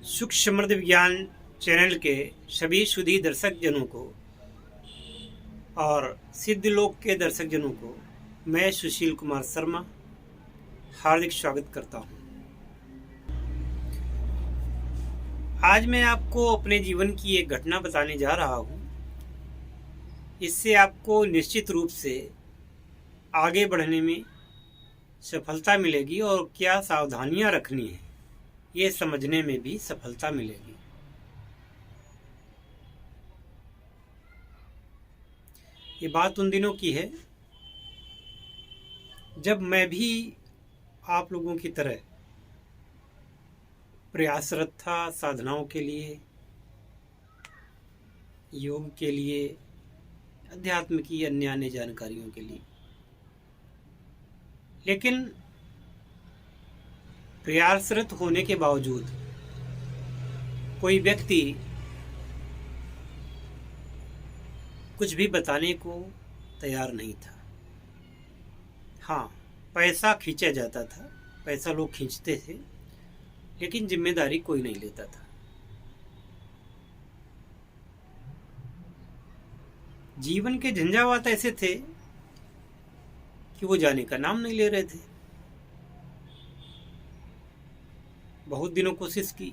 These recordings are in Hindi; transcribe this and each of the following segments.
सुख समृद्ध विज्ञान चैनल के सभी सुधी दर्शक जनों को और सिद्ध लोक के दर्शक जनों को मैं सुशील कुमार शर्मा हार्दिक स्वागत करता हूं। आज मैं आपको अपने जीवन की एक घटना बताने जा रहा हूं। इससे आपको निश्चित रूप से आगे बढ़ने में सफलता मिलेगी और क्या सावधानियां रखनी है ये समझने में भी सफलता मिलेगी। ये बात उन दिनों की है जब मैं भी आप लोगों की तरह प्रयासरत था साधनाओं के लिए, योग के लिए, अध्यात्म की अन्य जानकारियों के लिए। लेकिन प्रयासरत होने के बावजूद कोई व्यक्ति कुछ भी बताने को तैयार नहीं था। हाँ, पैसा खींचा जाता था, पैसा लोग खींचते थे, लेकिन जिम्मेदारी कोई नहीं लेता था। जीवन के झंझावात ऐसे थे कि वो जाने का नाम नहीं ले रहे थे। बहुत दिनों कोशिश की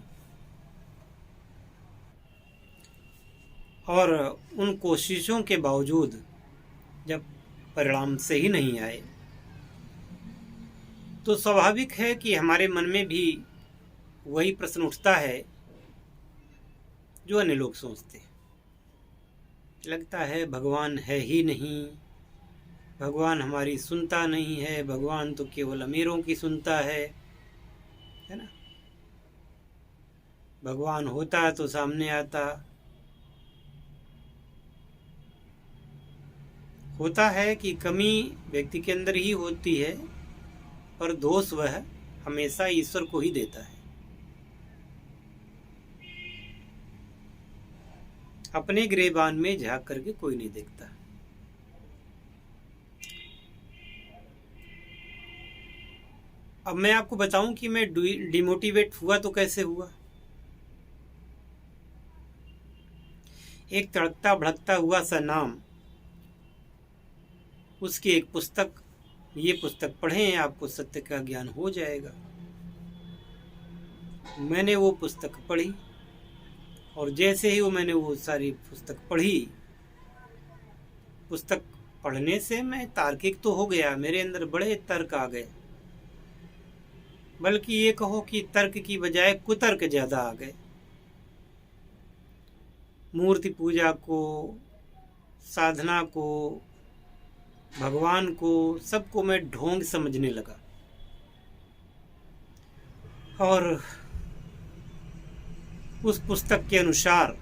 और उन कोशिशों के बावजूद जब परिणाम सही नहीं आए तो स्वाभाविक है कि हमारे मन में भी वही प्रश्न उठता है जो अन्य लोग सोचते हैं। लगता है भगवान है ही नहीं, भगवान हमारी सुनता नहीं है, भगवान तो केवल अमीरों की सुनता है ना। भगवान होता तो सामने आता। होता है कि कमी व्यक्ति के अंदर ही होती है, पर दोष वह हमेशा ईश्वर को ही देता है। अपने गिरेबान में झांक करके कोई नहीं देखता। अब मैं आपको बताऊं कि मैं डिमोटिवेट हुआ तो कैसे हुआ। एक तड़कता भड़कता हुआ सा नाम, उसकी एक पुस्तक, ये पुस्तक पढ़ें आपको सत्य का ज्ञान हो जाएगा। मैंने वो पुस्तक पढ़ी और जैसे ही मैंने वो सारी पुस्तक पढ़ी, पुस्तक पढ़ने से मैं तार्किक तो हो गया, मेरे अंदर बड़े तर्क आ गए, बल्कि ये कहो कि तर्क की बजाय कुतर्क ज्यादा आ गए। मूर्ति पूजा को, साधना को, भगवान को, सबको मैं ढोंग समझने लगा और उस पुस्तक के अनुसार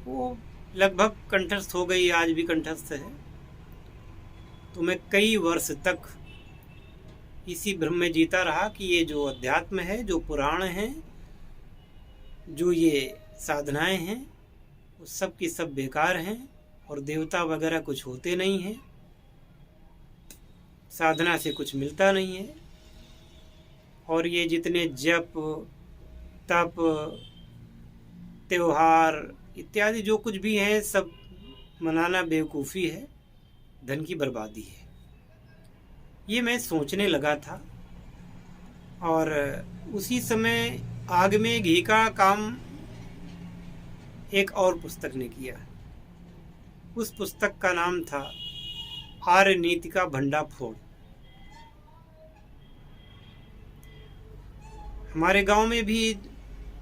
वो लगभग कंठस्थ हो गई, आज भी कंठस्थ है। तो मैं कई वर्ष तक इसी भ्रम में जीता रहा कि ये जो अध्यात्म है, जो पुराण है, जो ये साधनाएं हैं, वो सब की सब बेकार हैं और देवता वगैरह कुछ होते नहीं हैं, साधना से कुछ मिलता नहीं है और ये जितने जप तप त्योहार इत्यादि जो कुछ भी है सब मनाना बेवकूफ़ी है, धन की बर्बादी है। ये मैं सोचने लगा था और उसी समय आग में घी का काम एक और पुस्तक ने किया। उस पुस्तक का नाम था आर्य नीति का भंडाफोड़। हमारे गांव में भी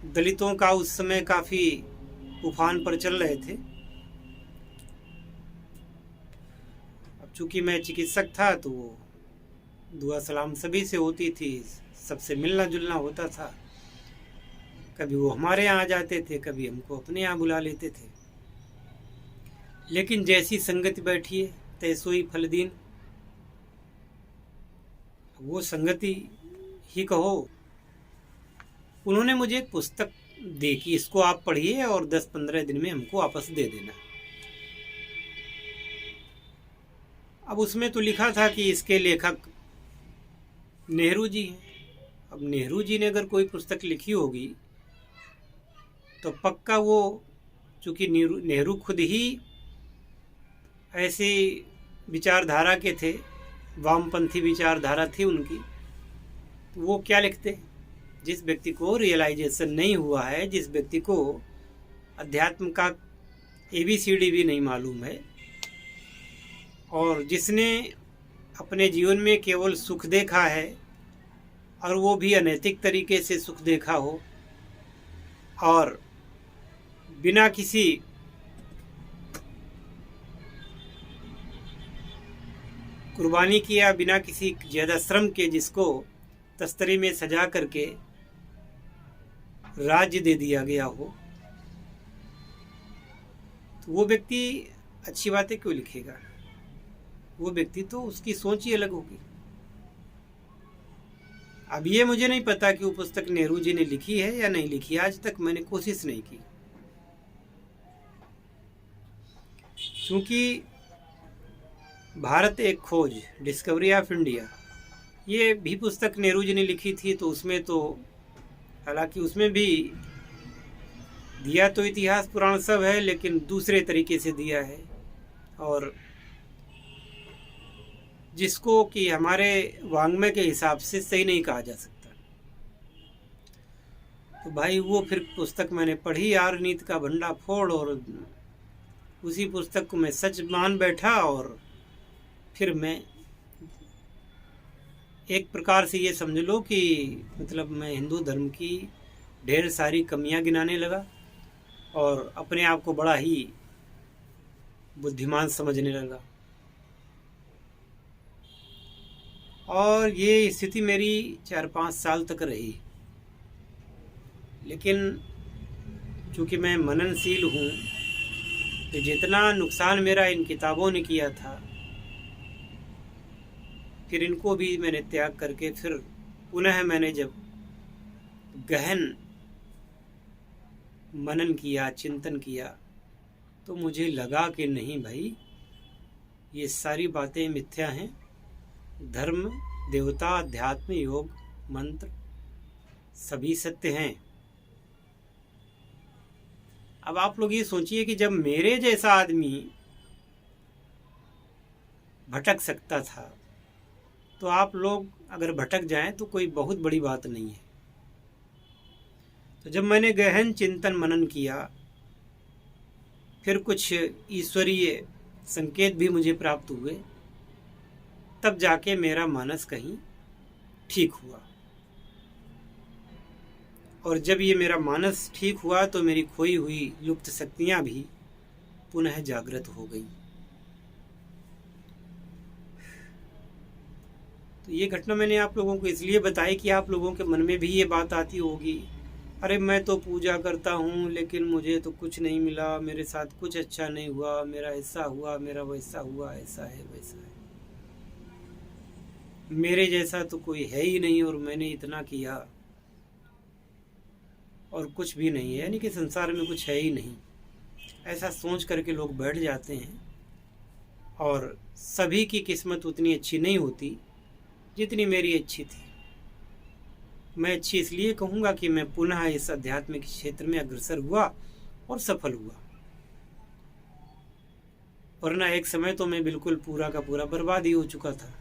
दलितों का उस समय काफी उफान पर चल रहे थे। अब चूंकि मैं चिकित्सक था तो दुआ सलाम सभी से होती थी, सबसे मिलना जुलना होता था। कभी वो हमारे यहाँ आ जाते थे, कभी हमको अपने यहाँ बुला लेते थे। लेकिन जैसी संगति बैठी है तैसो ही फल दीन। वो संगति ही कहो। उन्होंने मुझे एक पुस्तक दी कि इसको आप पढ़िए और 10-15 दिन में हमको वापस दे देना। अब उसमें तो लिखा था कि इसके लेखक नेहरू जी हैं। अब नेहरू जी ने अगर कोई पुस्तक लिखी होगी तो पक्का वो, चूँकि नेहरू खुद ही ऐसी विचारधारा के थे, वामपंथी विचारधारा थी उनकी, तो वो क्या लिखते? जिस व्यक्ति को रियलाइजेशन नहीं हुआ है, जिस व्यक्ति को अध्यात्म का ABCD भी नहीं मालूम है, और जिसने अपने जीवन में केवल सुख देखा है, और वो भी अनैतिक तरीके से सुख देखा हो, और बिना किसी कुर्बानी किया, बिना किसी ज़्यादा श्रम के जिसको तस्तरी में सजा करके राज्य दे दिया गया हो, तो वो व्यक्ति अच्छी बातें क्यों लिखेगा? वो व्यक्ति तो, उसकी सोच ही अलग होगी। अब ये मुझे नहीं पता कि वो पुस्तक नेहरू जी ने लिखी है या नहीं लिखी, आज तक मैंने कोशिश नहीं की, क्योंकि भारत एक खोज, डिस्कवरी ऑफ इंडिया, ये भी पुस्तक नेहरू जी ने लिखी थी। तो उसमें तो, हालांकि उसमें भी दिया तो इतिहास पुराण सब है, लेकिन दूसरे तरीके से दिया है, और जिसको कि हमारे वाङ्मय के हिसाब से सही नहीं कहा जा सकता। तो भाई वो फिर पुस्तक मैंने पढ़ी, आर नीत का भंडा फोड़, और उसी पुस्तक को मैं सच मान बैठा, और फिर मैं एक प्रकार से ये समझ लो कि मतलब मैं हिंदू धर्म की ढेर सारी कमियां गिनाने लगा, और अपने आप को बड़ा ही बुद्धिमान समझने लगा। और ये स्थिति मेरी 4-5 साल तक रही, लेकिन चूँकि मैं मननशील हूँ, तो जितना नुकसान मेरा इन किताबों ने किया था, फिर इनको भी मैंने त्याग करके फिर पुनः मैंने जब गहन मनन किया, चिंतन किया, तो मुझे लगा कि नहीं भाई, ये सारी बातें मिथ्या हैं। धर्म, देवता, अध्यात्म, योग, मंत्र सभी सत्य हैं। अब आप लोग ये सोचिए कि जब मेरे जैसा आदमी भटक सकता था, तो आप लोग अगर भटक जाएं तो कोई बहुत बड़ी बात नहीं है। तो जब मैंने गहन चिंतन मनन किया, फिर कुछ ईश्वरीय संकेत भी मुझे प्राप्त हुए, तब जाके मेरा मानस कहीं ठीक हुआ। और जब ये मेरा मानस ठीक हुआ, तो मेरी खोई हुई लुप्त शक्तियां भी पुनः जागृत हो गई। तो ये घटना मैंने आप लोगों को इसलिए बताई कि आप लोगों के मन में भी ये बात आती होगी, अरे मैं तो पूजा करता हूँ, लेकिन मुझे तो कुछ नहीं मिला, मेरे साथ कुछ अच्छा नहीं हुआ, मेरा ऐसा हुआ, मेरा वैसा हुआ, ऐसा है वैसा है, मेरे जैसा तो कोई है ही नहीं, और मैंने इतना किया और कुछ भी नहीं है, यानी कि संसार में कुछ है ही नहीं। ऐसा सोच करके लोग बैठ जाते हैं, और सभी की किस्मत उतनी अच्छी नहीं होती जितनी मेरी अच्छी थी। मैं अच्छी इसलिए कहूँगा कि मैं पुनः इस आध्यात्मिक क्षेत्र में अग्रसर हुआ और सफल हुआ, वरना एक समय तो मैं बिल्कुल पूरा का पूरा बर्बाद ही हो चुका था।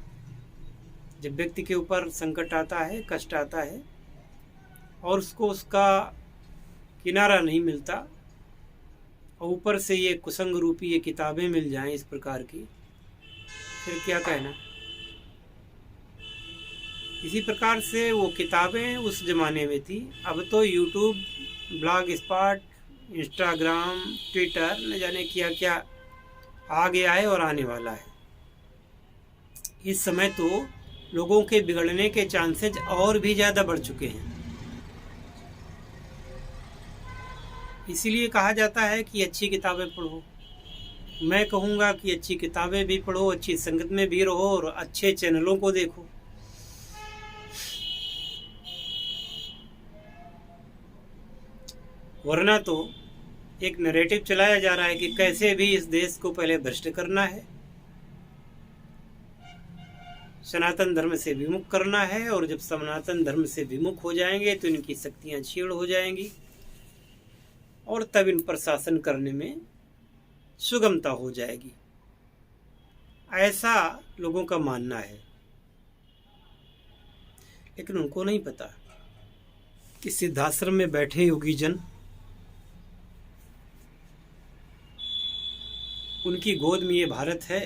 जब व्यक्ति के ऊपर संकट आता है, कष्ट आता है, और उसको उसका किनारा नहीं मिलता, और ऊपर से ये कुसंग रूपी ये किताबें मिल जाएं इस प्रकार की, फिर क्या कहना। इसी प्रकार से वो किताबें उस ज़माने में थी। अब तो YouTube, blog spot, Instagram, Twitter, न जाने क्या क्या आ गया है और आने वाला है। इस समय तो लोगों के बिगड़ने के चांसेज और भी ज़्यादा बढ़ चुके हैं। इसीलिए कहा जाता है कि अच्छी किताबें पढ़ो। मैं कहूँगा कि अच्छी किताबें भी पढ़ो, अच्छी संगत में भी रहो, और अच्छे चैनलों को देखो। वरना तो एक नैरेटिव चलाया जा रहा है कि कैसे भी इस देश को पहले भ्रष्ट करना है, सनातन धर्म से विमुख करना है, और जब सनातन धर्म से विमुख हो जाएंगे तो इनकी शक्तियां क्षीण हो जाएंगी, और तब इन पर शासन करने में सुगमता हो जाएगी, ऐसा लोगों का मानना है। लेकिन उनको नहीं पता कि सिद्धाश्रम में बैठे योगी जन उनकी गोद में ये भारत है,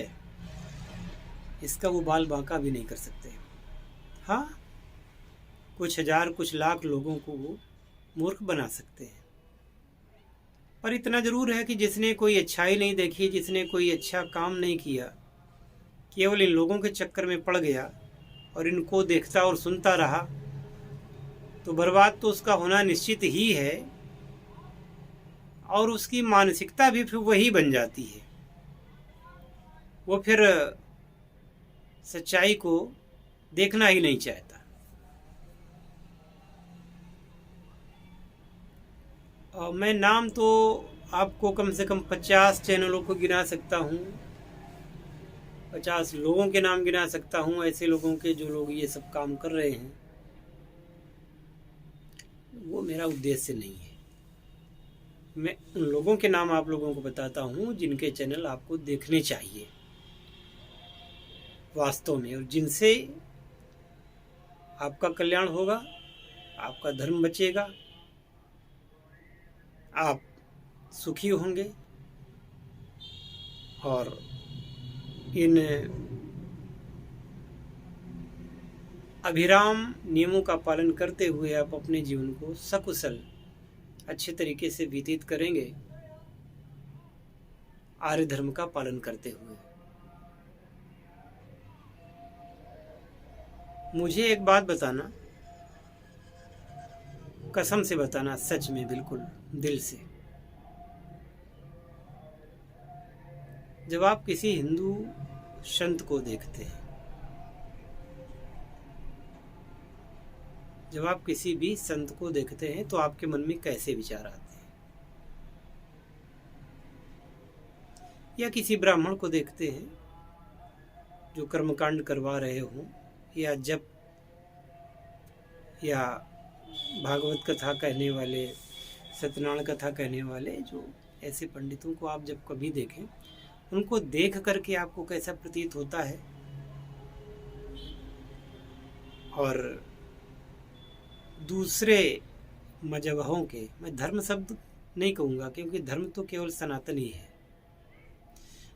इसका वो बाल बांका भी नहीं कर सकते। हाँ, कुछ हजार कुछ लाख लोगों को वो मूर्ख बना सकते हैं, पर इतना जरूर है कि जिसने कोई अच्छाई नहीं देखी, जिसने कोई अच्छा काम नहीं किया, केवल इन लोगों के चक्कर में पड़ गया और इनको देखता और सुनता रहा, तो बर्बाद तो उसका होना निश्चित ही है, और उसकी मानसिकता भी फिर वही बन जाती है। वो फिर सच्चाई को देखना ही नहीं चाहता। और मैं नाम तो आपको कम से कम 50 चैनलों को गिना सकता हूँ, 50 लोगों के नाम गिना सकता हूँ, ऐसे लोगों के जो लोग ये सब काम कर रहे हैं। वो मेरा उद्देश्य नहीं है। मैं उन लोगों के नाम आप लोगों को बताता हूँ जिनके चैनल आपको देखने चाहिए वास्तव में, और जिनसे आपका कल्याण होगा, आपका धर्म बचेगा, आप सुखी होंगे और इन अभिराम नियमों का पालन करते हुए आप अपने जीवन को सकुशल अच्छे तरीके से व्यतीत करेंगे, आर्य धर्म का पालन करते हुए। मुझे एक बात बताना, कसम से बताना, सच में बिल्कुल दिल से, जब आप किसी हिंदू संत को देखते हैं, जब आप किसी भी संत को देखते हैं, तो आपके मन में कैसे विचार आते हैं? या किसी ब्राह्मण को देखते हैं जो कर्मकांड करवा रहे हों, या जप या भागवत कथा कहने वाले, सत्यनारायण कथा कहने वाले, जो ऐसे पंडितों को आप जब कभी देखें, उनको देख करके आपको कैसा प्रतीत होता है? और दूसरे मजहबों के, मैं धर्म शब्द नहीं कहूँगा क्योंकि धर्म तो केवल सनातन ही है,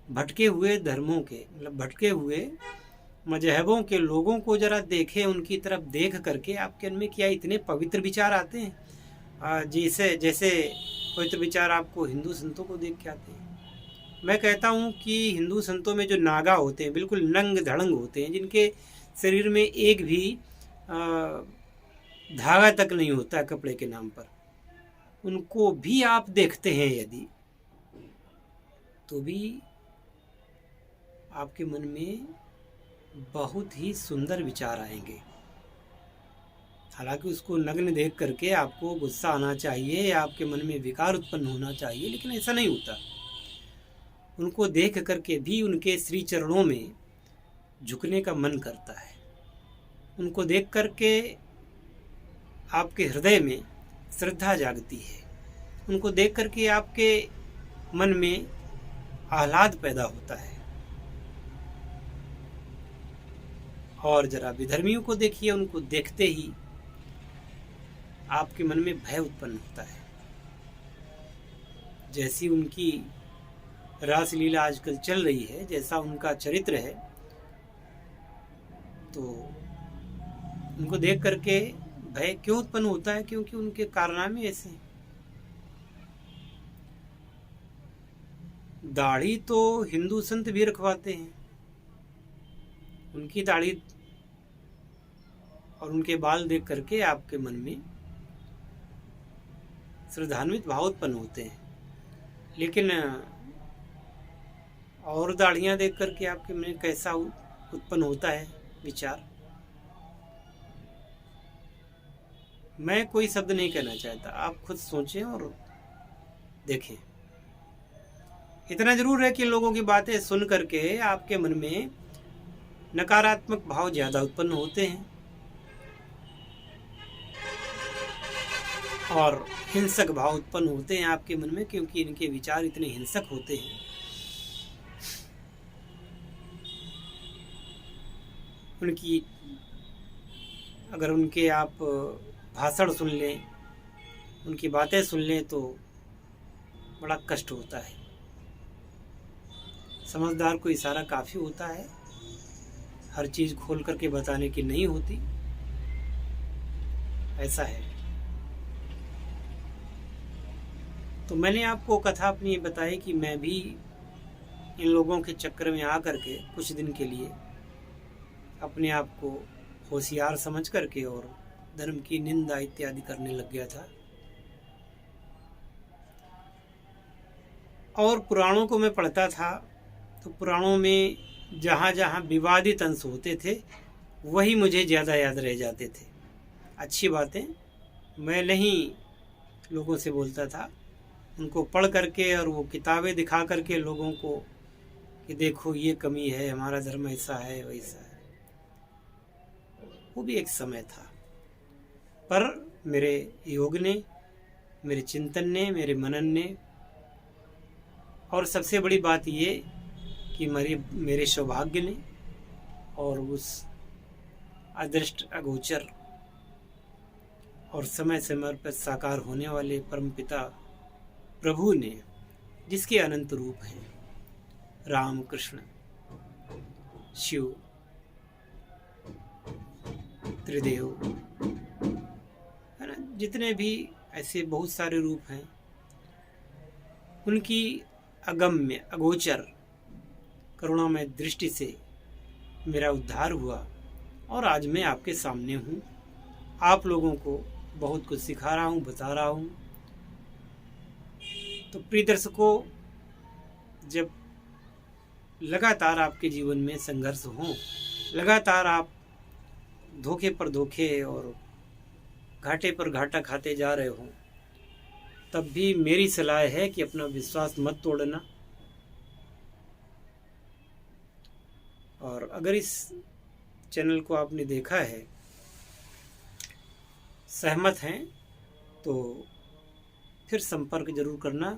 भटके हुए धर्मों के, मतलब भटके हुए मजहबों के लोगों को जरा देखें, उनकी तरफ देख करके आपके मन में क्या इतने पवित्र विचार आते हैं जैसे पवित्र विचार आपको हिंदू संतों को देख के आते हैं। मैं कहता हूँ कि हिंदू संतों में जो नागा होते हैं, बिल्कुल नंग धड़ंग होते हैं, जिनके शरीर में एक भी धागा तक नहीं होता कपड़े के नाम पर, उनको भी आप देखते हैं यदि, तो भी आपके मन में बहुत ही सुंदर विचार आएंगे। हालांकि उसको नग्न देख करके आपको गुस्सा आना चाहिए या आपके मन में विकार उत्पन्न होना चाहिए, लेकिन ऐसा नहीं होता। उनको देख करके भी उनके श्री चरणों में झुकने का मन करता है। उनको देख करके आपके हृदय में श्रद्धा जागती है। उनको देख करके आपके मन में आह्लाद पैदा होता है। और जरा विधर्मियों को देखिए, उनको देखते ही आपके मन में भय उत्पन्न होता है। जैसी उनकी रासलीला आजकल चल रही है, जैसा उनका चरित्र है, तो उनको देख करके भय क्यों उत्पन्न होता है? क्योंकि उनके कारनामे ऐसे हैं। दाढ़ी तो हिंदू संत भी रखवाते हैं। उनकी दाढ़ी और उनके बाल देख करके आपके मन में श्रद्धान्वित भाव उत्पन्न होते हैं, लेकिन और दाढ़ियां देख करके आपके मन में कैसा उत्पन्न होता है विचार? मैं कोई शब्द नहीं कहना चाहता, आप खुद सोचें और देखें। इतना जरूर है कि लोगों की बातें सुन करके आपके मन में नकारात्मक भाव ज्यादा उत्पन्न होते हैं। और हिंसक भाव उत्पन्न होते हैं आपके मन में, क्योंकि इनके विचार इतने हिंसक होते हैं। उनकी अगर उनके आप भाषण सुन लें, उनकी बातें सुन लें तो बड़ा कष्ट होता है। समझदार को इशारा काफ़ी होता है, हर चीज़ खोल करके बताने की नहीं होती, ऐसा है। तो मैंने आपको कथा अपनी बताई कि मैं भी इन लोगों के चक्कर में आकर के कुछ दिन के लिए अपने आप को होशियार समझ करके और धर्म की निंदा इत्यादि करने लग गया था। और पुराणों को मैं पढ़ता था तो पुराणों में जहाँ जहाँ विवादित अंश होते थे वही मुझे ज़्यादा याद रह जाते थे। अच्छी बातें मैं नहीं लोगों से बोलता था, उनको पढ़ करके और वो किताबें दिखा करके लोगों को कि देखो ये कमी है, हमारा धर्म ऐसा है वैसा है। वो भी एक समय था, पर मेरे योग ने, मेरे चिंतन ने, मेरे मनन ने, और सबसे बड़ी बात ये कि मेरे सौभाग्य ने और उस अदृष्ट अगोचर और समय समय पर साकार होने वाले परमपिता प्रभु ने, जिसके अनंत रूप हैं राम, कृष्ण, शिव, त्रिदेव, है ना, जितने भी ऐसे बहुत सारे रूप हैं, उनकी अगम्य अगोचर करुणामय दृष्टि से मेरा उद्धार हुआ और आज मैं आपके सामने हूँ। आप लोगों को बहुत कुछ सिखा रहा हूँ, बता रहा हूँ। तो प्रिय दर्शकों, जब लगातार आपके जीवन में संघर्ष हो, लगातार आप धोखे पर धोखे और घाटे पर घाटा खाते जा रहे हो, तब भी मेरी सलाह है कि अपना विश्वास मत तोड़ना। और अगर इस चैनल को आपने देखा है, सहमत हैं, तो फिर संपर्क जरूर करना।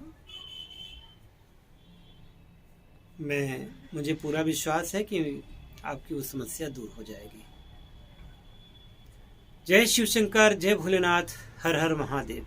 मुझे पूरा विश्वास है कि आपकी वो समस्या दूर हो जाएगी। जय शिव शंकर, जय भोलेनाथ, हर हर महादेव।